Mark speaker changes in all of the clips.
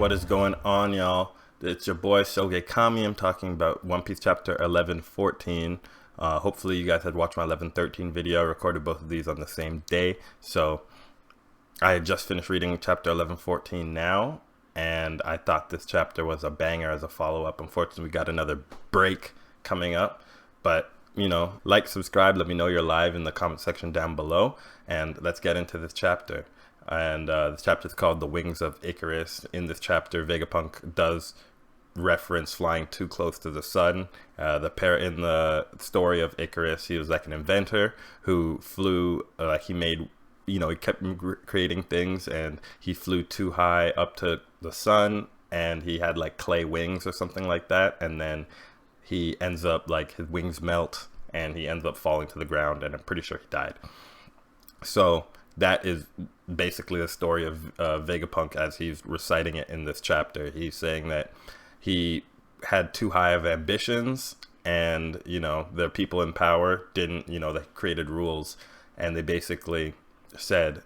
Speaker 1: What is going on, y'all? It's your boy Shoge Kami. I'm talking about One Piece chapter 1114. Hopefully you guys had watched my 1113 video. I recorded both of these on the same day. So I had just finished reading chapter 1114 now, and I thought this chapter was a banger as a follow-up. Unfortunately, we got another break coming up, but like, subscribe, let me know you're live in the comment section down below, and let's get into this chapter. And this chapter is called The Wings of Icarus. In this chapter, Vegapunk does reference flying too close to the sun. In the story of Icarus, he was like an inventor who flew, he made, he kept creating things, and he flew too high up to the sun, and he had like clay wings or something like that, and then he ends up, like, his wings melt and he ends up falling to the ground, and I'm pretty sure he died. So that is basically the story of Vegapunk as he's reciting it in this chapter. He's saying that he had too high of ambitions, and the people in power didn't, they created rules, and they basically said,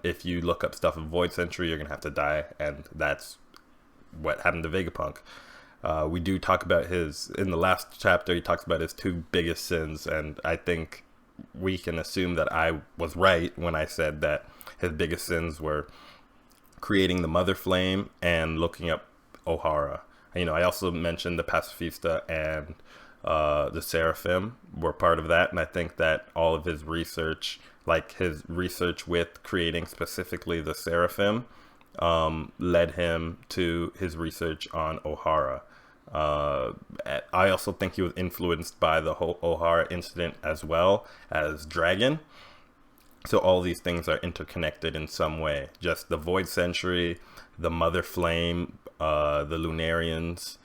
Speaker 1: if you look up stuff in Void Century, you're gonna have to die, and that's what happened to Vegapunk. We do talk about in the last chapter, he talks about his two biggest sins, and I think we can assume that I was right when I said that his biggest sins were creating the Mother Flame and looking up Ohara. I also mentioned the Pacifista and the Seraphim were part of that, and I think that all of his research, like his research with creating specifically the Seraphim, led him to his research on Ohara. I also think he was influenced by the whole Ohara incident as well as Dragon. So all these things are interconnected in some way. Just the Void Century, the Mother Flame, the Lunarians,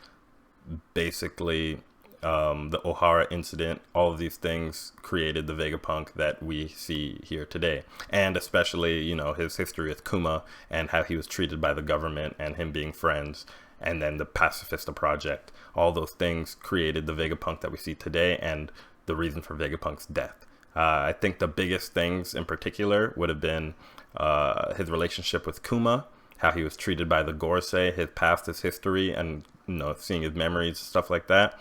Speaker 1: basically the Ohara incident, all of these things created the Vegapunk that we see here today. And especially, his history with Kuma and how he was treated by the government and him being friends. And then the Pacifista Project. All those things created the Vegapunk that we see today and the reason for Vegapunk's death. I think the biggest things in particular would have been his relationship with Kuma, how he was treated by the Gorosei, his past, his history, and seeing his memories, stuff like that.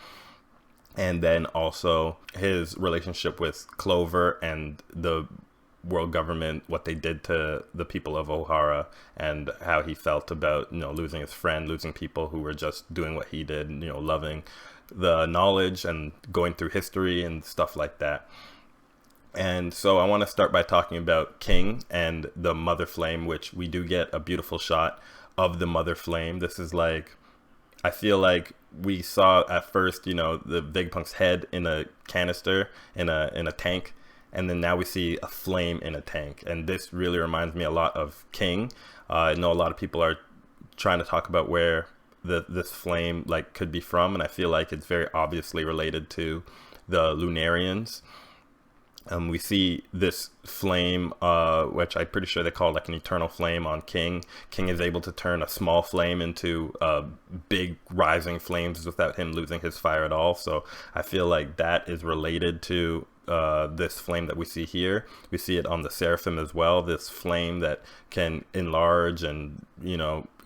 Speaker 1: And then also his relationship with Clover and the world government, what they did to the people of Ohara, and how he felt about losing his friend, losing people who were just doing what he did, loving the knowledge and going through history and stuff like that. And so I want to start by talking about King and the Mother Flame, which we do get a beautiful shot of the Mother Flame. This is like, I feel like we saw at first, the Vegapunk's head in a canister, in a tank, and then now we see a flame in a tank. And this really reminds me a lot of King. I know a lot of people are trying to talk about where this flame could be from, and I feel like it's very obviously related to the Lunarians. We see this flame, which I'm pretty sure they call like an eternal flame on King. King is able to turn a small flame into big rising flames without him losing his fire at all. So I feel like that is related to this flame that we see here. We see it on the Seraphim as well, this flame that can enlarge and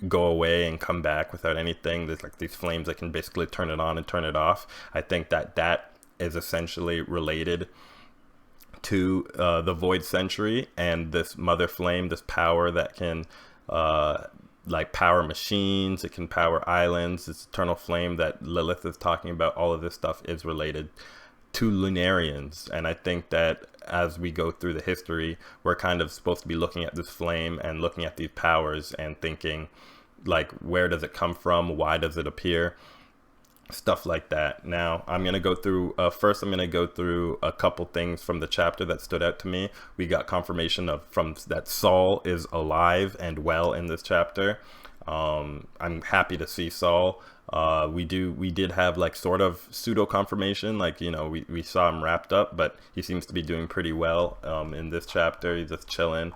Speaker 1: go away and come back without anything. There's like these flames that can basically turn it on and turn it off. I think that is essentially related to the Void Century and this Mother Flame, this power that can power machines, it can power islands, this eternal flame that Lilith is talking about. All of this stuff is related to Lunarians, and I think that as we go through the history, we're kind of supposed to be looking at this flame and looking at these powers and thinking, where does it come from? Why does it appear? Stuff like that. Now, I'm going to go through, first I'm going to go through a couple things from the chapter that stood out to me. We got confirmation that Saul is alive and well in this chapter. I'm happy to see Saul. We did have sort of pseudo confirmation, we saw him wrapped up, but he seems to be doing pretty well in this chapter. He's just chilling,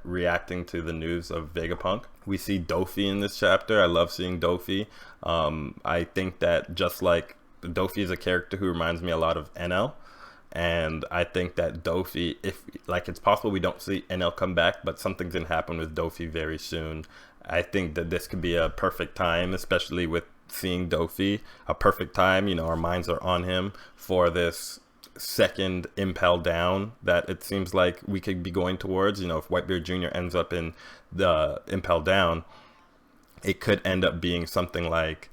Speaker 1: reacting to the news of Vegapunk. We see Dofi in this chapter. I love seeing Dofi. I think that just like Dofi is a character who reminds me a lot of NL. And I think that Dofi, if like it's possible we don't see Enel come back, but something's gonna happen with Dofi very soon. I think that this could be a perfect time, especially with seeing Dofi, a perfect time. You know, our minds are on him for this second impel down that it seems like we could be going towards. You know, if Whitebeard Jr. ends up in the impel down, it could end up being something like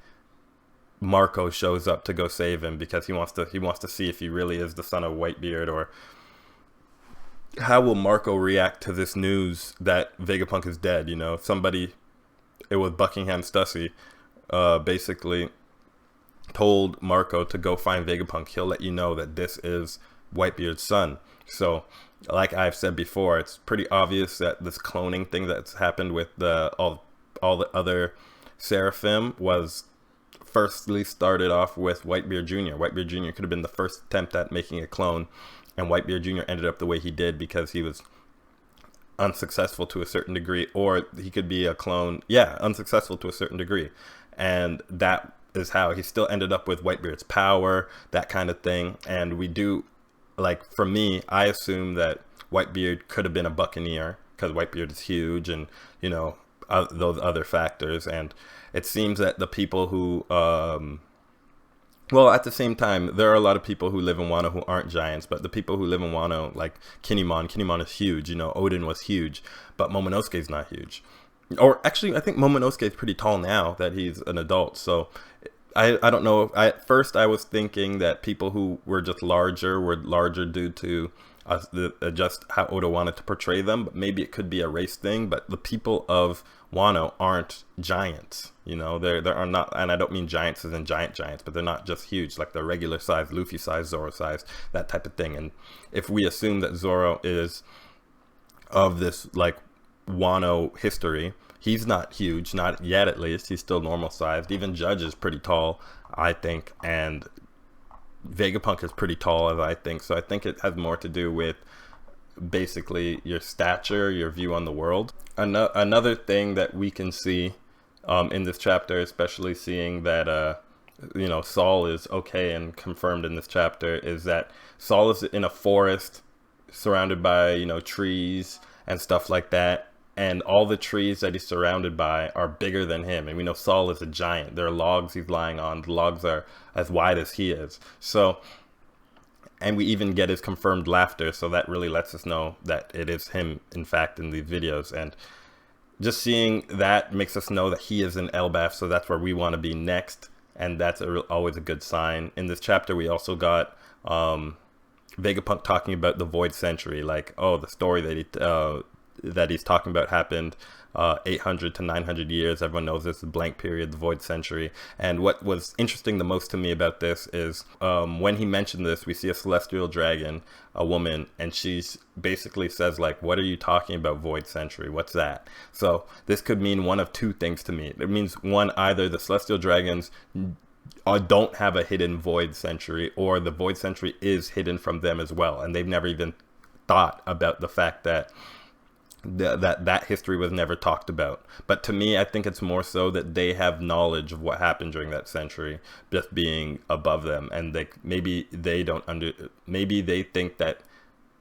Speaker 1: Marco shows up to go save him because he wants to see if he really is the son of Whitebeard, or how will Marco react to this news that Vegapunk is dead. You know, if somebody, it was Buckingham Stussy, basically told Marco to go find Vegapunk, he'll let you know that this is Whitebeard's son. So like I've said before, it's pretty obvious that this cloning thing that's happened with all the other Seraphim was firstly started off with Whitebeard Jr. Whitebeard Jr. could have been the first attempt at making a clone, and Whitebeard Jr. ended up the way he did because he was unsuccessful to a certain degree, or he could be a clone, unsuccessful to a certain degree, and that is how he still ended up with Whitebeard's power, that kind of thing. And we do, like, for me, I assume that Whitebeard could have been a Buccaneer because Whitebeard is huge, and you know, those other factors. And it seems that the people who well, at the same time, there are a lot of people who live in Wano who aren't giants, but the people who live in Wano, like Kinemon is huge. You know, Odin was huge, but Momonosuke's not huge. Or actually, I think Momonosuke is pretty tall now that he's an adult. So I don't know. At first, I was thinking that people who were larger due to just how Oda wanted to portray them. But maybe it could be a race thing. But the people of Wano aren't giants. You know, there are not, and I don't mean giants as in giants, but they're not just huge, like they're regular size, Luffy size, Zoro size, that type of thing. And if we assume that Zoro is of this like Wano history, he's not huge, not yet at least. He's still normal sized. Even Judge is pretty tall, I think, and Vegapunk is pretty tall, as I think. So I think it has more to do with basically your stature, your view on the world. Another thing that we can see in this chapter, especially seeing that you know, Saul is okay and confirmed in this chapter, is that Saul is in a forest surrounded by, you know, trees and stuff like that, and all the trees that he's surrounded by are bigger than him. And we know Saul is a giant. There are logs he's lying on. The logs are as wide as he is. So, and we even get his confirmed laughter, so that really lets us know that it is him, in fact, in these videos. And just seeing that makes us know that he is in Elbaf, so that's where we want to be next, and that's always a good sign. In this chapter, we also got Vegapunk talking about the Void Century, like, oh, the story that he's talking about happened 800 to 900 years. Everyone knows this, the blank period, the Void Century. And what was interesting the most to me about this is when he mentioned this, we see a celestial dragon, a woman, and she basically says, like, what are you talking about, Void Century? What's that? So this could mean one of two things to me. It means, one, either the celestial dragons don't have a hidden Void Century, or the Void Century is hidden from them as well, and they've never even thought about the fact that that history was never talked about. But to me, I think it's more so that they have knowledge of what happened during that century, just being above them, and maybe they think that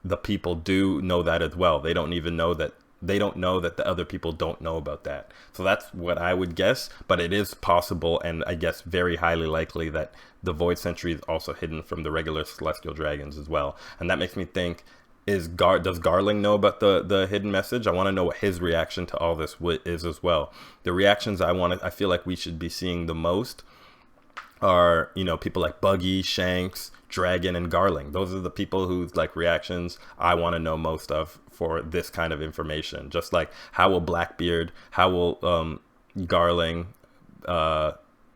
Speaker 1: the people do know that as well. They don't know that the other people don't know about that. So that's what I would guess, but it is possible, and I guess very highly likely, that the Void Century is also hidden from the regular celestial dragons as well. And that makes me think, does Garling know about the hidden message? I want to know what his reaction to all this is as well. The reactions I feel like we should be seeing the most are, you know, people like Buggy, Shanks, Dragon, and Garling. Those are the people whose like reactions I want to know most of for this kind of information. Just like, how will Blackbeard, how will Garling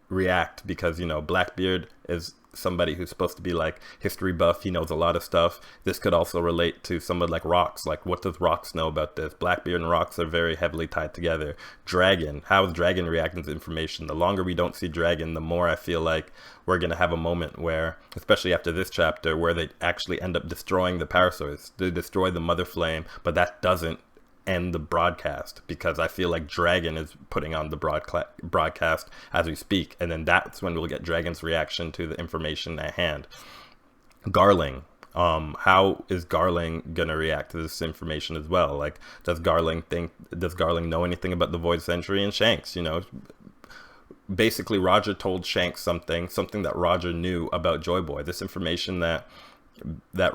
Speaker 1: react? Because, you know, Blackbeard is somebody who's supposed to be like history buff. He knows a lot of stuff. This could also relate to someone like Rox. Like, what does Rox know about this? Blackbeard and Rox are very heavily tied together. Dragon, how is Dragon reacting to information? The longer we don't see Dragon, the more I feel like we're going to have a moment where, especially after this chapter, where they actually end up destroying the Parasaurs. They destroy the Mother Flame, but that doesn't end the broadcast, because I feel like Dragon is putting on the broadcast as we speak, and then that's when we'll get Dragon's reaction to the information at hand. Garling, How is Garling gonna react to this information as well? Like, does Garling know anything about the Void Century and Shanks? You know, basically Roger told Shanks something that Roger knew about Joy Boy. This information that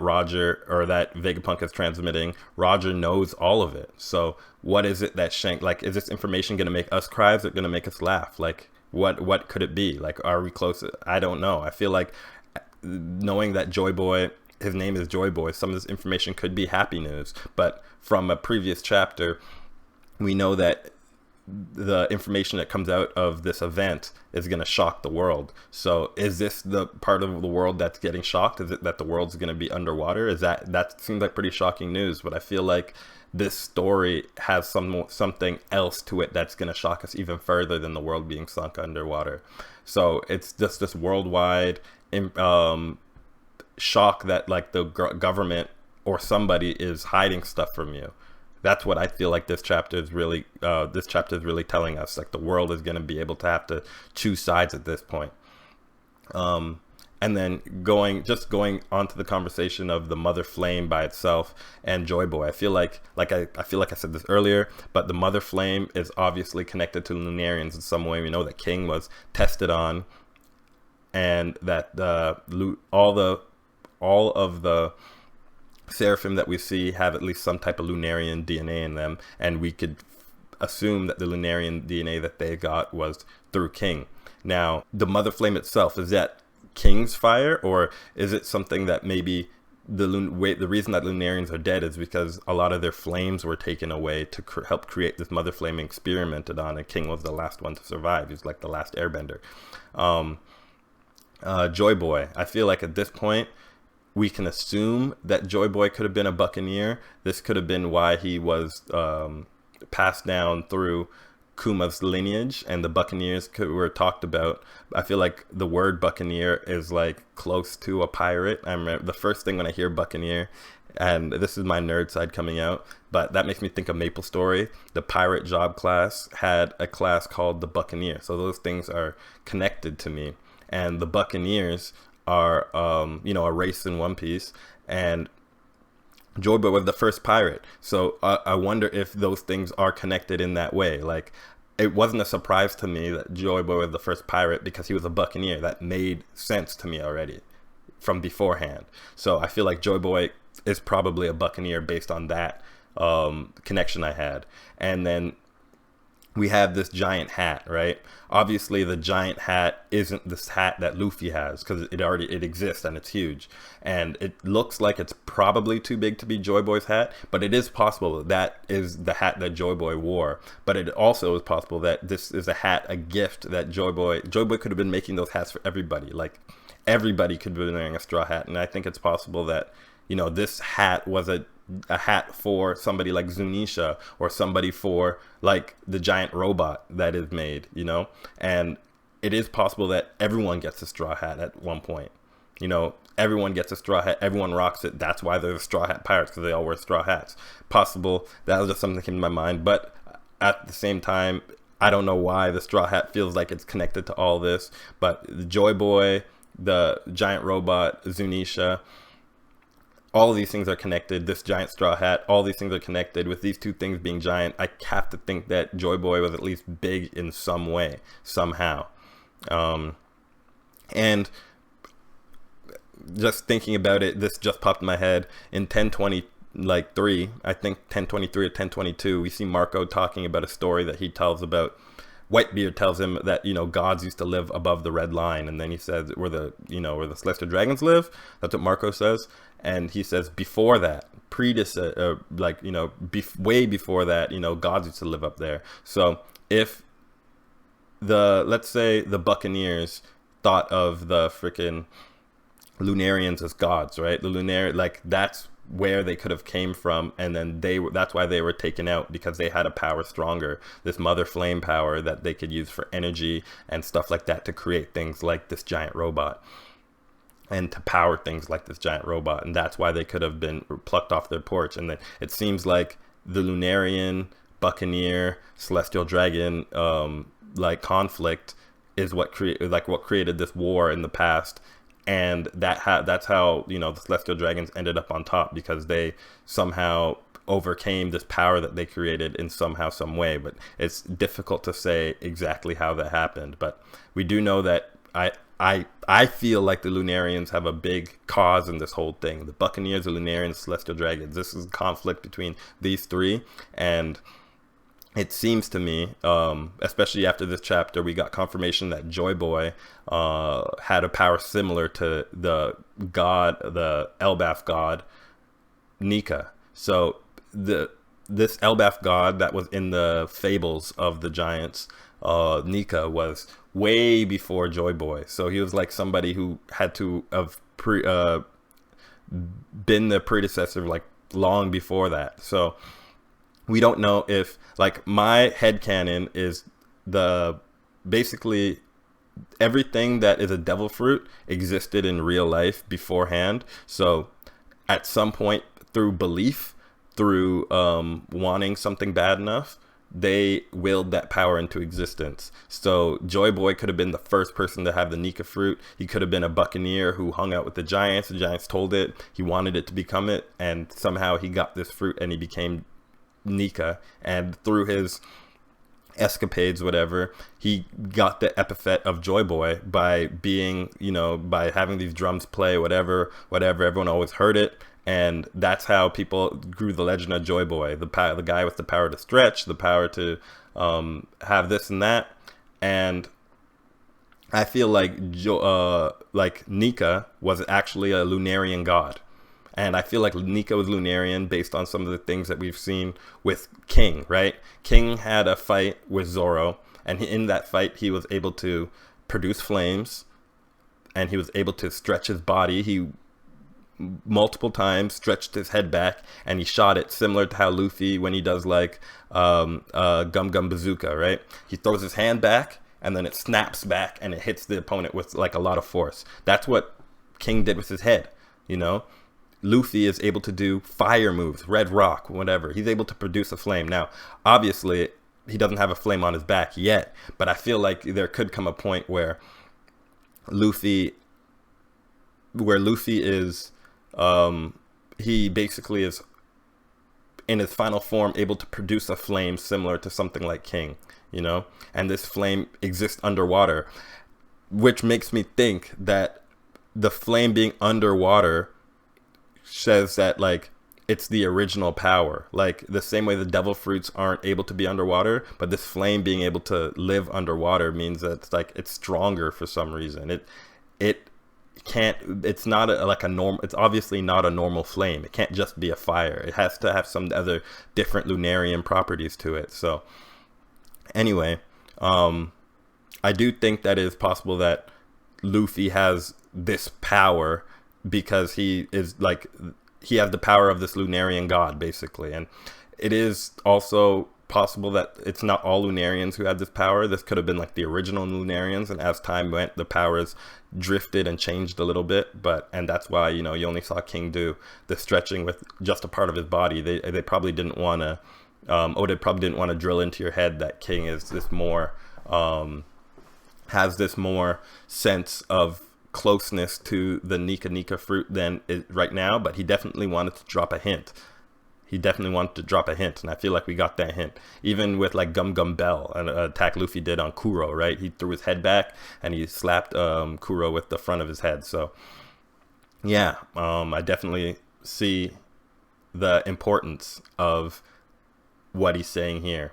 Speaker 1: Roger or that Vegapunk is transmitting, Roger knows all of it. So what is it that Shank, like, is this information going to make us cry? Is it going to make us laugh? Like, what could it be? Like, are we close? I don't know. I feel like knowing that Joy Boy, his name is Joy Boy, some of this information could be happy news. But from a previous chapter, we know that the information that comes out of this event is going to shock the world. So is this the part of the world that's getting shocked? Is it that the world's going to be underwater? Is that seems like pretty shocking news, but I feel like this story has something else to it that's going to shock us even further than the world being sunk underwater. So it's just this worldwide shock that, like, the government or somebody is hiding stuff from you. That's what I feel like this chapter is really telling us. Like, the world is going to be able to have to choose sides at this point. And then going on to the conversation of the Mother Flame by itself and Joy Boy. I feel like I said this earlier, but the Mother Flame is obviously connected to Lunarians in some way. We know that King was tested on, and that all of the Seraphim that we see have at least some type of Lunarian DNA in them, and we could assume that the Lunarian DNA that they got was through King. Now, the Mother Flame itself, is that King's fire, or is it something that maybe the reason that Lunarians are dead is because a lot of their flames were taken away to help create this Mother Flame experimented on, and King was the last one to survive. He's like the last airbender. Joy Boy, I feel like at this point we can assume that Joy Boy could have been a Buccaneer. This could have been why he was passed down through Kuma's lineage, and the Buccaneers were talked about. I feel like the word Buccaneer is like close to a pirate. I remember the first thing when I hear Buccaneer, and this is my nerd side coming out, but that makes me think of MapleStory. The pirate job class had a class called the Buccaneer. So those things are connected to me. And the Buccaneers are a race in One Piece, and Joy Boy was the first pirate. So I wonder if those things are connected in that way. Like, it wasn't a surprise to me that Joy Boy was the first pirate because he was a Buccaneer. That made sense to me already from beforehand. So I feel like Joy Boy is probably a Buccaneer based on that connection I had. And then we have this giant hat, right? Obviously, the giant hat isn't this hat that Luffy has, because it exists and it's huge. And it looks like it's probably too big to be Joy Boy's hat, but it is possible that is the hat that Joy Boy wore. But it also is possible that this is a gift that Joy Boy could have been making those hats for everybody. Like, everybody could be wearing a straw hat. And I think it's possible that, this hat was a hat for somebody like Zunisha, or somebody for like the giant robot that is made, and it is possible that everyone gets a straw hat at one point. Everyone gets a straw hat, everyone rocks it. That's why they're the straw hat pirates, because they all wear straw hats. Possible that was just something that came to my mind, but at the same time, I don't know why the straw hat feels like it's connected to all this. But the Joy Boy, the giant robot, Zunisha, all of these things are connected. This giant straw hat, all these things are connected. With these two things being giant, I have to think that Joy Boy was at least big in some way, somehow. And just thinking about it, this just popped in my head. In 1023, I think 1023 or 1022, we see Marco talking about a story that he tells about. Whitebeard tells him that, gods used to live above the red line, and then he says where the celestial dragons live. That's what Marco says. And he says before that, way before that, gods used to live up there. So if let's say the Buccaneers thought of the freaking Lunarians as gods, right? That's where they could have came from, and then that's why they were taken out, because they had a power stronger, this Mother Flame power that they could use for energy and stuff like that to create things like this giant robot, and to power things like this giant robot. And that's why they could have been plucked off their porch. And then it seems like the Lunarian, Buccaneer, Celestial Dragon conflict is what created this war in the past, and that's how, you know, the celestial dragons ended up on top, because they somehow overcame this power that they created in somehow, some way. But it's difficult to say exactly how that happened. But we do know that I feel like the Lunarians have a big cause in this whole thing. The Buccaneers, the Lunarians, Celestial Dragons. This is a conflict between these three, and it seems to me, especially after this chapter, we got confirmation that Joy Boy had a power similar to the Elbaf god Nika. So this Elbaf god that was in the fables of the giants, Nika, was way before Joy Boy. So he was like somebody who had to have been the predecessor like long before that. So we don't know if, like, my headcanon is basically everything that is a devil fruit existed in real life beforehand. So at some point, through belief, through wanting something bad enough, they willed that power into existence. So Joy Boy could have been the first person to have the Nika fruit. He could have been a buccaneer who hung out with the giants. The giants told it. He wanted it to become it, and somehow he got this fruit and he became Nika. And through his escapades, whatever, he got the epithet of Joy Boy by being, you know, by having these drums play, whatever, everyone always heard it. And that's how people grew the legend of Joy Boy, the guy with the power to stretch, the power to have this and that. And I feel like Nika was actually a Lunarian god. And I feel like Nika was Lunarian based on some of the things that we've seen with King, right? King had a fight with Zoro, and in that fight, he was able to produce flames, and he was able to stretch his body. He multiple times stretched his head back, and he shot it, similar to how Luffy, when he does like Gum Gum Bazooka, right? He throws his hand back, and then it snaps back, and it hits the opponent with like a lot of force. That's what King did with his head, you know? Luffy is able to do fire moves, red rock, whatever. He's able to produce a flame. Now, obviously, he doesn't have a flame on his back yet, but I feel like there could come a point where Luffy is, he basically is in his final form able to produce a flame similar to something like King, you know? And this flame exists underwater, which makes me think that the flame being underwater says that, like, it's the original power, like the same way the devil fruits aren't able to be underwater, but this flame being able to live underwater means that it's like it's stronger for some reason. It can't, it's not like a normal, it's obviously not a normal flame. It can't just be a fire. It has to have some other different Lunarian properties to it. So anyway, I do think that it is possible that Luffy has this power because he is like, he has the power of this Lunarian god, basically. And it is also possible that it's not all Lunarians who had this power. This could have been like the original Lunarians, and as time went, the powers drifted and changed a little bit. And that's why, you know, you only saw King do the stretching with just a part of his body. They probably didn't want to, Oda probably didn't want to drill into your head that King is this more, has this more sense of closeness to the Nika fruit than right now, but he definitely wanted to drop a hint. And I feel like we got that hint. Even with like Gum Gum Bell, an attack Luffy did on Kuro, right? He threw his head back and he slapped Kuro with the front of his head. So yeah, I definitely see the importance of what he's saying here.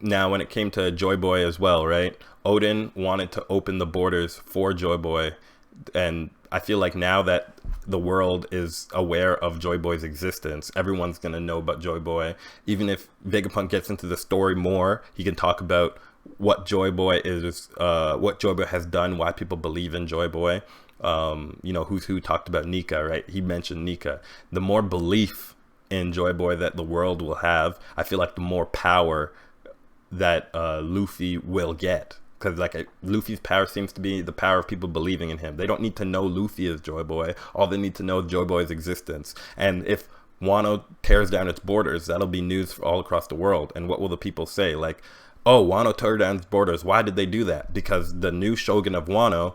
Speaker 1: Now, when it came to Joy Boy as well, right? Odin wanted to open the borders for Joy Boy, and I feel like now that the world is aware of Joy Boy's existence, everyone's gonna know about Joy Boy. Even if Vegapunk gets into the story more, he can talk about what Joy Boy is, what Joy Boy has done, why people believe in Joy Boy. You know, who talked about Nika, right? He mentioned Nika. The more belief in Joy Boy that the world will have, I feel like the more power that Luffy will get, because like Luffy's power seems to be the power of people believing in him. They don't need to know Luffy is Joy Boy. All they need to know is Joy Boy's existence. And if Wano tears down its borders, that'll be news for all across the world. And what will the people say? Like, oh, Wano tore down its borders. Why did they do that? Because the new shogun of Wano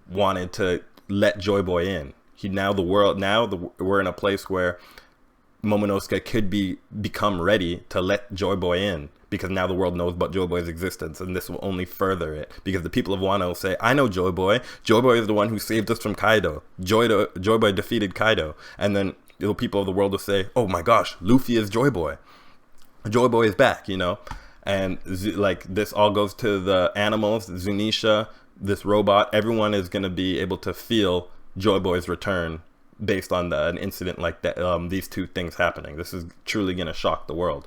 Speaker 1: wanted to let Joy Boy in. We're in a place where Momonosuke could become ready to let Joy Boy in, because now the world knows about Joy Boy's existence, and this will only further it, because the people of Wano say, I know Joy Boy. Joy Boy is the one who saved us from Kaido. Joy Boy defeated Kaido. And then the people of the world will say, oh my gosh, Luffy is Joy Boy. Joy Boy is back, you know? And like this all goes to the animals, Zunisha, this robot. Everyone is going to be able to feel Joy Boy's return based on an incident like that. These two things happening. This is truly going to shock the world.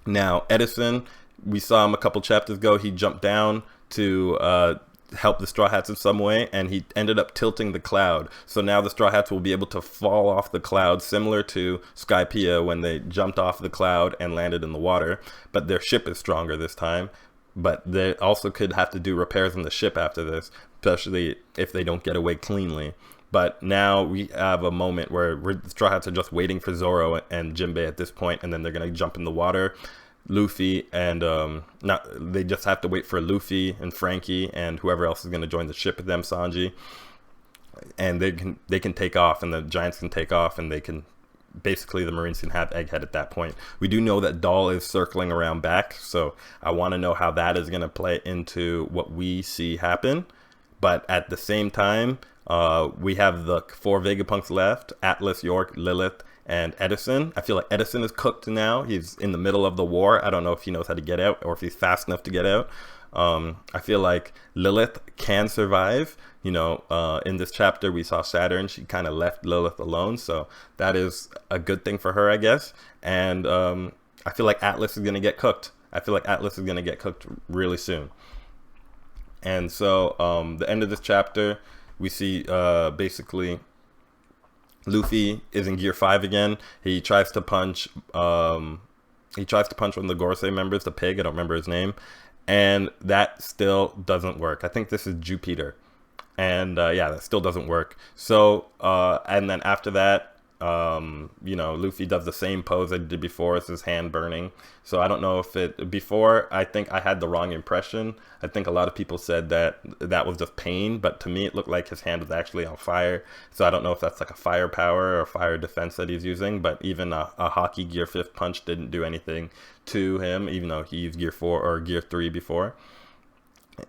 Speaker 1: Now, Edison, we saw him a couple chapters ago. He jumped down to help the Straw Hats in some way, and he ended up tilting the cloud. So now the Straw Hats will be able to fall off the cloud, similar to Skypiea when they jumped off the cloud and landed in the water. But their ship is stronger this time. But they also could have to do repairs on the ship after this, especially if they don't get away cleanly. But now we have a moment where the Straw Hats are just waiting for Zoro and Jinbei at this point, and then they're going to jump in the water. Luffy and they just have to wait for Luffy and Frankie and whoever else is going to join the ship with them, Sanji, and they can take off, and the Giants can take off, and they can basically, the Marines can have Egghead at that point. We do know that Doll is circling around back, so I want to know how that is going to play into what we see happen. But at the same time, we have the 4 Vegapunks left: Atlas, York, Lilith, and Edison. I feel like Edison is cooked now. He's in the middle of the war. I don't know if he knows how to get out or if he's fast enough to get out. I feel like Lilith can survive. You know, in this chapter we saw Saturn. She kind of left Lilith alone, so that is a good thing for her, I guess. And I feel like Atlas is going to get cooked. I feel like Atlas is going to get cooked really soon. And so the end of this chapter, we see basically Luffy is in Gear 5 again. He tries to punch one of the Gorosei members, the pig. I don't remember his name. And that still doesn't work. I think this is Jupiter. And yeah, that still doesn't work. So, and then after that, you know, Luffy does the same pose that he did before. It's his hand burning. So I don't know if before, I think I had the wrong impression. I think a lot of people said that was just pain, but to me it looked like his hand was actually on fire. So I don't know if that's like a fire power or fire defense that he's using, but even a Haki Gear 5th punch didn't do anything to him, even though he used Gear 4 or Gear 3 before.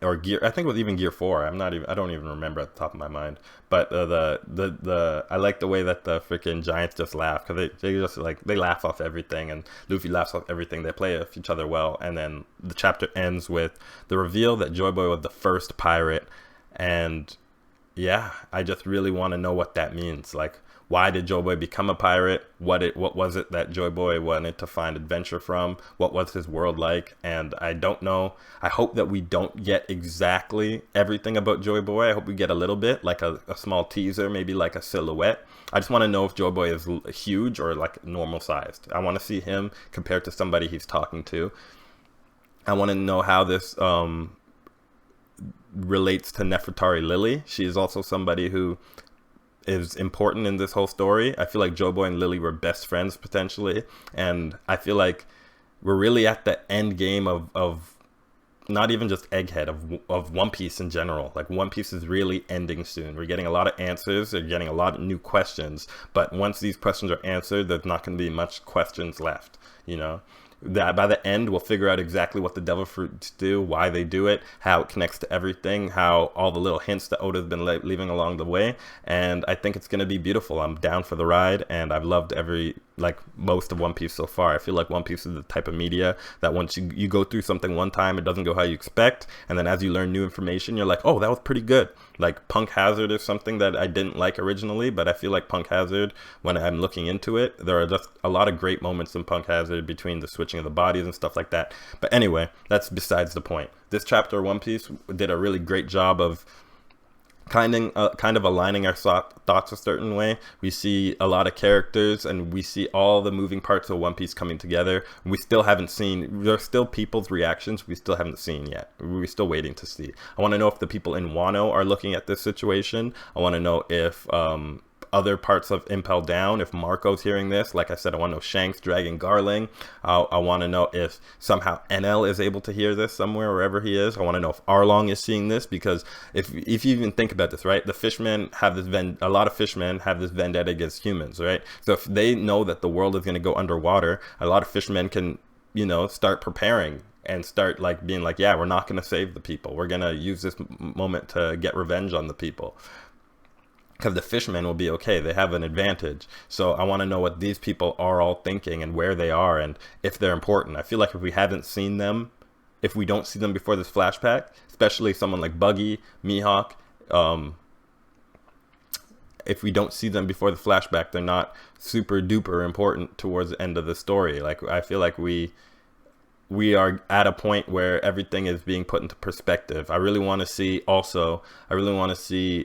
Speaker 1: Or Gear, I think it was even Gear 4. I don't even remember at the top of my mind. But I like the way that the freaking Giants just laugh, because they just like, they laugh off everything, and Luffy laughs off everything. They play off each other well, and then the chapter ends with the reveal that Joy Boy was the first pirate. And yeah, I just really want to know what that means. Like, why did Joy Boy become a pirate? What was it that Joy Boy wanted to find adventure from? What was his world like? And I don't know. I hope that we don't get exactly everything about Joy Boy. I hope we get a little bit, like a small teaser, maybe like a silhouette. I just want to know if Joy Boy is huge or like normal sized. I want to see him compared to somebody he's talking to. I want to know how this relates to Nefertari Lily. She is also somebody who is important in this whole story. I feel like Joy Boy and Lily were best friends potentially, and I feel like we're really at the end game of not even just Egghead, of One Piece in general. Like, One Piece is really ending soon. We're getting a lot of answers, we're getting a lot of new questions, but once these questions are answered, there's not going to be much questions left, you know. That by the end we'll figure out exactly what the devil fruits do, why they do it, how it connects to everything, how all the little hints that Oda's been leaving along the way. And I think it's going to be beautiful. I'm down for the ride, and I've loved most of One Piece so far. I feel like One Piece is the type of media that once you go through something one time, it doesn't go how you expect, and then as you learn new information, you're like, oh, that was pretty good. Like Punk Hazard is something that I didn't like originally, but I feel like Punk Hazard, when I'm looking into it, there are just a lot of great moments in Punk Hazard between the switching of the bodies and stuff like that. But anyway, that's besides the point. This chapter of One Piece did a really great job of kind of aligning our thoughts a certain way. We see a lot of characters, and we see all the moving parts of One Piece coming together. We still haven't seen, there's still people's reactions we still haven't seen yet. We're still waiting to see. I want to know if the people in Wano are looking at this situation. I want to know if other parts of Impel Down. If Marco's hearing this, like I said, I want to know Shanks, Dragon, Garling. I want to know if somehow NL is able to hear this somewhere, wherever he is. I want to know if Arlong is seeing this, because if you even think about this, right, the fishmen have this a lot of fishmen have this vendetta against humans, right? So if they know that the world is going to go underwater, a lot of fishmen can, you know, start preparing and start like being like, yeah, we're not going to save the people. We're going to use this moment to get revenge on the people. Because the fishmen will be okay. They have an advantage. So I want to know what these people are all thinking and where they are and if they're important. I feel like if we haven't seen them, if we don't see them before this flashback, especially someone like Buggy, Mihawk, if we don't see them before the flashback, they're not super duper important towards the end of the story. Like, I feel like we are at a point where everything is being put into perspective. I really want to see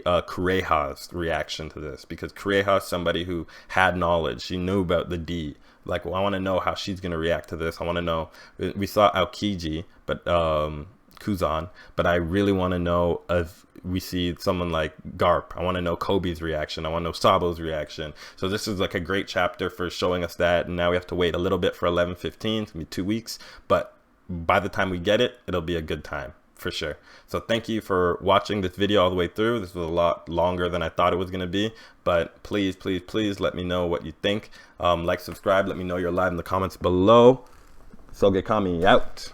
Speaker 1: Kureha's reaction to this, because Kureha's somebody who had knowledge. She knew about the D. Like, well, I want to know how she's going to react to this. I want to know, we saw Aokiji, but Kuzan, but I really want to know if we see someone like Garp. I want to know Kobe's reaction. I want to know Sabo's reaction. So this is like a great chapter for showing us that, and now we have to wait a little bit for 11:15. It's going to be 2 weeks, but by the time we get it, it'll be a good time for sure. So thank you for watching this video all the way through. This was a lot longer than I thought it was going to be, but please, please, please let me know what you think. Like, subscribe, let me know you're live in the comments below. Sogekami out.